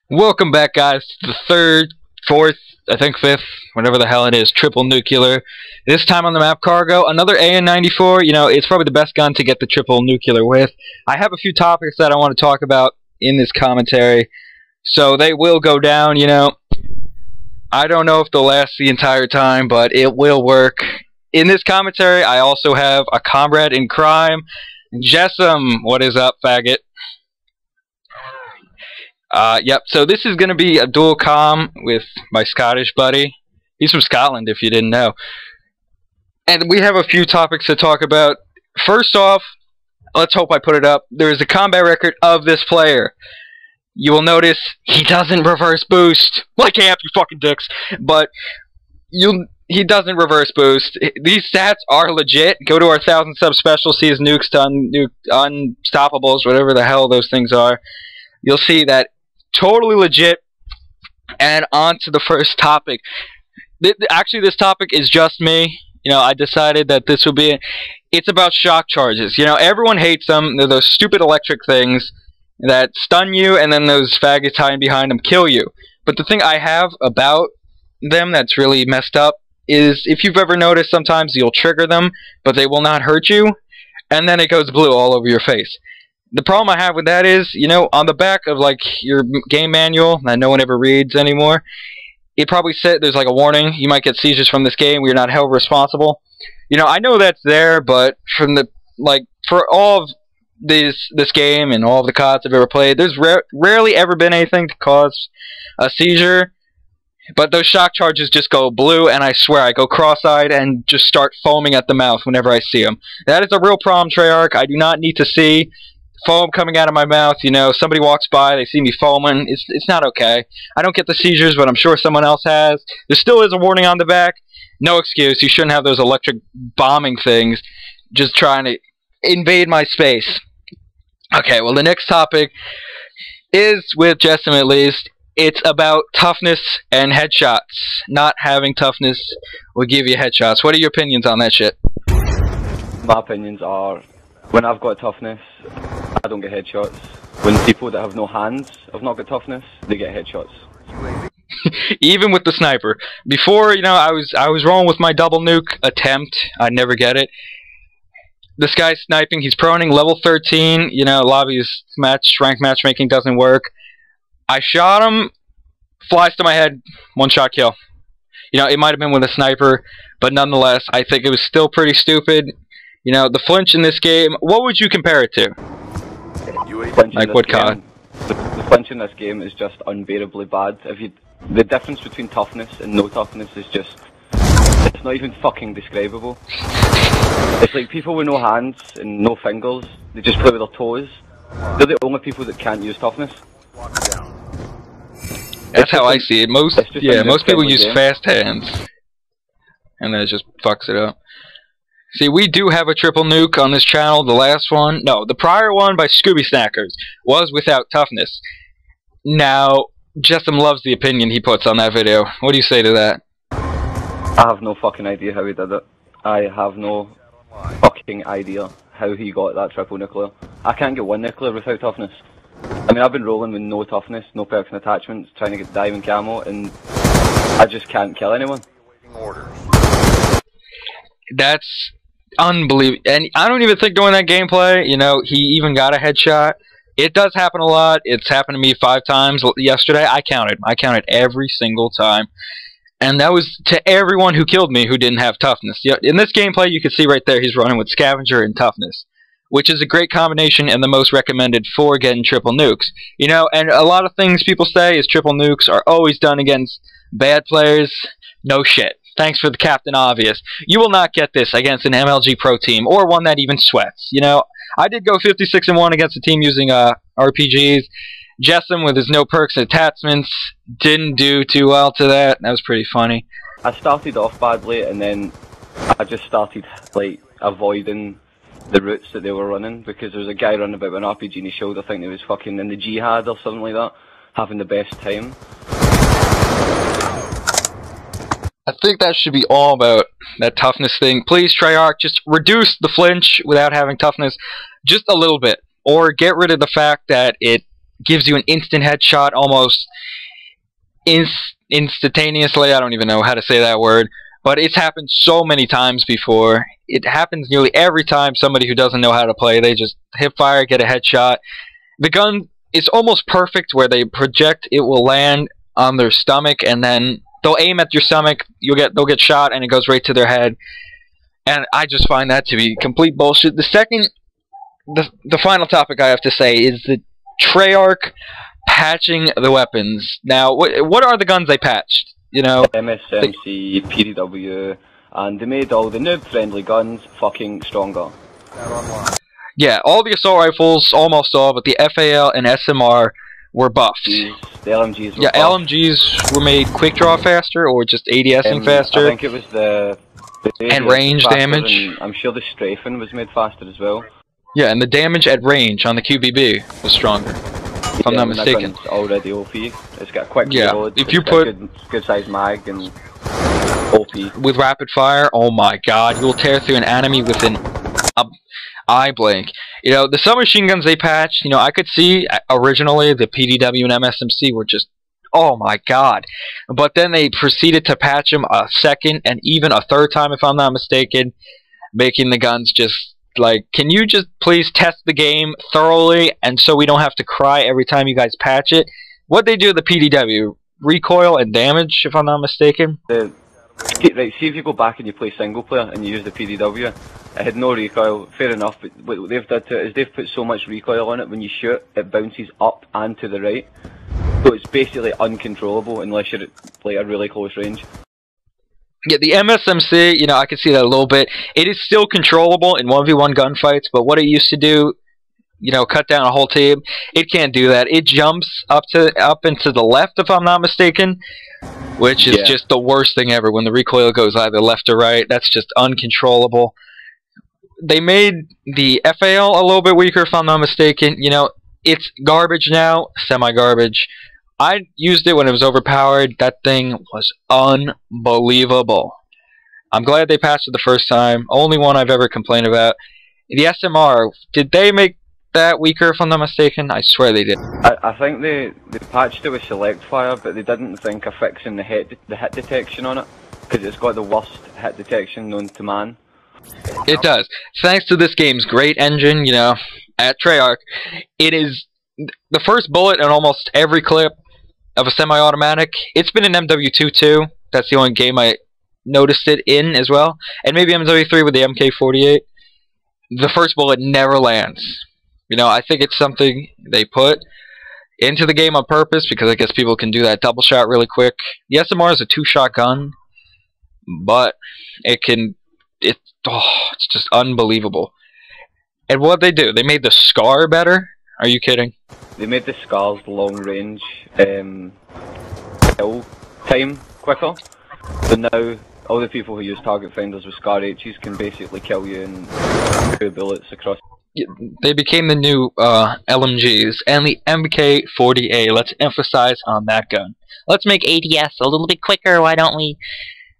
Welcome back, guys, to the third, fourth, I think fifth, whatever the hell it is, triple nuclear. This time on the map Cargo, another AN94. It's probably the best gun to get the triple nuclear with. I have a few topics that I want to talk about in this commentary, so they will go down. I don't know if they'll last the entire time, but it will work. In this commentary, I also have a comrade in crime, Jessam. What is up, faggot? Yep, so this is going to be a dual comm with my Scottish buddy. He's from Scotland, if you didn't know. And we have a few topics to talk about. First off, let's hope I put it up. There is a combat record of this player. You will notice he doesn't reverse boost. Like amp, you fucking dicks. But he doesn't reverse boost. These stats are legit. Go to our 1,000 sub special, see his nukes done, unstoppables, whatever the hell those things are. You'll see that totally legit. And on to the first topic. Actually, this topic is just me. I decided that this would be it's about shock charges. Everyone hates them. They're those stupid electric things that stun you, and then those faggots hiding behind them kill you. But the thing I have about them that's really messed up is, if you've ever noticed, sometimes you'll trigger them, but they will not hurt you, and then it goes blue all over your face. The problem I have with that is, on the back of your game manual that no one ever reads anymore, it probably said there's a warning: you might get seizures from this game. We are not held responsible. I know that's there, but from the for all of this game and all of the CODs I've ever played, there's rarely ever been anything to cause a seizure. But those shock charges just go blue, and I swear I go cross-eyed and just start foaming at the mouth whenever I see them. That is a real problem, Treyarch. I do not need to see foam coming out of my mouth. Somebody walks by, they see me foaming. It's not okay. I don't get the seizures, but I'm sure someone else has. There still is a warning on the back. No excuse. You shouldn't have those electric bombing things just trying to invade my space. Okay, well, the next topic is, with Jessam at least, it's about toughness and headshots. Not having toughness will give you headshots. What are your opinions on that shit? My opinions are, when I've got toughness, I don't get headshots. When people that have no hands have not got toughness, they get headshots. Even with the sniper. Before, I was rolling with my double nuke attempt. I'd never get it. This guy's sniping. He's proning level 13. Lobby's rank matchmaking doesn't work. I shot him. Flies to my head. One shot kill. It might have been with a sniper, but nonetheless, I think it was still pretty stupid. The flinch in this game, what would you compare it to? Like what COD? The flinch in this game is just unbearably bad. The difference between toughness and no toughness is just, it's not even fucking describable. It's like people with no hands and no fingers, they just play with their toes. They're the only people that can't use toughness. That's how I see it. Most people use fast hands, and then it just fucks it up. See, we do have a triple nuke on this channel. The last one, no, the prior one by Scooby Snackers was without toughness. Now, Jessam loves the opinion he puts on that video. What do you say to that? I have no fucking idea how he did it. I have no fucking idea how he got that triple nuclear. I can't get one nuclear without toughness. I mean, I've been rolling with no toughness, no perks and attachments, trying to get diamond camo, and I just can't kill anyone. That's unbelievable. And I don't even think during that gameplay, he even got a headshot. It does happen a lot. It's happened to me 5 times yesterday. I counted every single time. And that was to everyone who killed me who didn't have toughness. In this gameplay, you can see right there, he's running with Scavenger and toughness, which is a great combination and the most recommended for getting triple nukes. And a lot of things people say is triple nukes are always done against bad players. No shit. Thanks for the Captain Obvious. You will not get this against an MLG Pro team, or one that even sweats. I did go 56-1 against a team using RPGs. Jessam, with his no perks and attachments, didn't do too well to that. That was pretty funny. I started off badly, and then I just started avoiding the routes that they were running, because there was a guy running about with an RPG in his shoulder, thinking he was fucking in the jihad or something like that, having the best time. I think that should be all about that toughness thing. Please, Treyarch, just reduce the flinch without having toughness just a little bit. Or get rid of the fact that it gives you an instant headshot almost instantaneously. I don't even know how to say that word, but it's happened so many times before. It happens nearly every time somebody who doesn't know how to play, they just hip fire, get a headshot. The gun is almost perfect where they project, it will land on their stomach, and then they'll aim at your stomach, they'll get shot, and it goes right to their head. And I just find that to be complete bullshit. The final topic I have to say is the Treyarch patching the weapons. Now, what are the guns they patched? You know, MSMC, PDW, and they made all the noob-friendly guns fucking stronger. Yeah, all the assault rifles, almost all, but the FAL and SMR were buffed. The LMGs were buffed. LMGs were made quick draw faster, or just ADSing faster. I think it was the and range damage. I'm sure the strafing was made faster as well. Yeah, and the damage at range on the QBB was stronger, if I'm not mistaken. That gun's already OP. It's got a quick reload. If you put good size mag and OP with rapid fire, oh my god, you'll tear through an enemy with an eye blink. You know, the submachine guns they patched, you know, I could see originally the PDW and MSMC were just, oh my god. But then they proceeded to patch them a second and even a third time, if I'm not mistaken, making the guns just like, can you just please test the game thoroughly and so we don't have to cry every time you guys patch it? What they do with the PDW, recoil and damage, if I'm not mistaken. Right, see if you go back and you play single player and you use the PDW, it had no recoil, fair enough, but what they've done to it is they've put so much recoil on it, when you shoot, it bounces up and to the right. So it's basically uncontrollable unless you're at like a really close range. Yeah, the MSMC, you know, I can see that a little bit. It is still controllable in 1v1 gunfights, but what it used to do, you know, cut down a whole team, it can't do that. It jumps up into the left, if I'm not mistaken, which is just the worst thing ever. When the recoil goes either left or right, that's just uncontrollable. They made the FAL a little bit weaker, if I'm not mistaken. You know, it's garbage now, semi-garbage. I used it when it was overpowered. That thing was unbelievable. I'm glad they patched it the first time. Only one I've ever complained about. The SMR, did they make that weaker, if I'm not mistaken? I swear they did. I think they patched it with select fire, but they didn't think of fixing the hit detection on it, because it's got the worst hit detection known to man. It does. Thanks to this game's great engine, you know, at Treyarch, it is the first bullet in almost every clip of a semi-automatic. It's been in MW2 too. That's the only game I noticed it in as well. And maybe MW3 with the MK48. The first bullet never lands. You know, I think it's something they put into the game on purpose, because I guess people can do that double shot really quick. The SMR is a 2-shot gun, but it's just unbelievable. And what they do, they made the SCAR better? Are you kidding? They made the SCAR's long range kill time quicker. So now all the people who use target finders with SCAR H's can basically kill you in 2 bullets across. They became the new LMGs and the MK40A. Let's emphasize on that gun. Let's make ADS a little bit quicker, why don't we?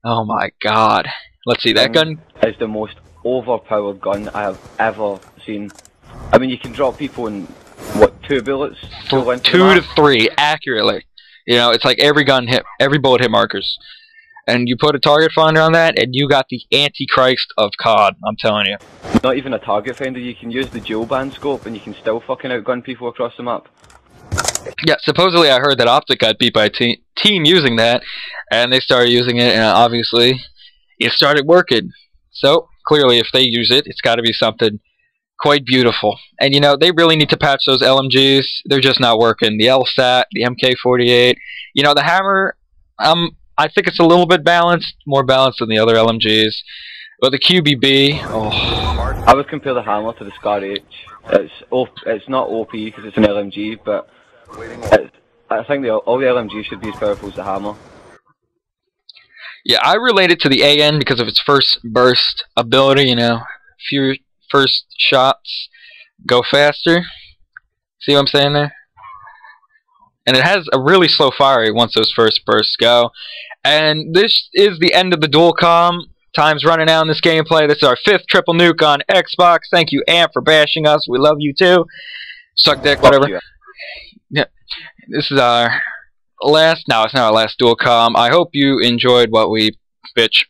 Oh my god. Let's see, that gun is the most overpowered gun I have ever seen. I mean, you can drop people in, what, 2 bullets? 2 to 3, accurately. You know, it's like every bullet hit markers. And you put a target finder on that, and you got the Antichrist of COD, I'm telling you. Not even a target finder, you can use the dual band scope, and you can still fucking outgun people across the map. Yeah, supposedly I heard that Optic got beat by a team using that, and they started using it, and obviously it started working. So, clearly if they use it, it's got to be something quite beautiful. And you know, they really need to patch those LMGs. They're just not working. The LSAT, the MK48, you know, the Hammer, I think it's a little bit balanced, more balanced than the other LMGs. But the QBB, oh. I would compare the Hammer to the SCAR H. It's not OP because it's an LMG, but I think all the LMGs should be as powerful as the Hammer. Yeah, I relate it to the AN because of its first burst ability, you know. Few first shots go faster. See what I'm saying there? And it has a really slow fire rate once those first bursts go. And this is the end of the dual comm. Time's running out in this gameplay. This is our 5th triple nuke on Xbox. Thank you, Amp, for bashing us. We love you too. Suck dick, whatever. This is our last. No, it's not our last dual com. I hope you enjoyed what we bitch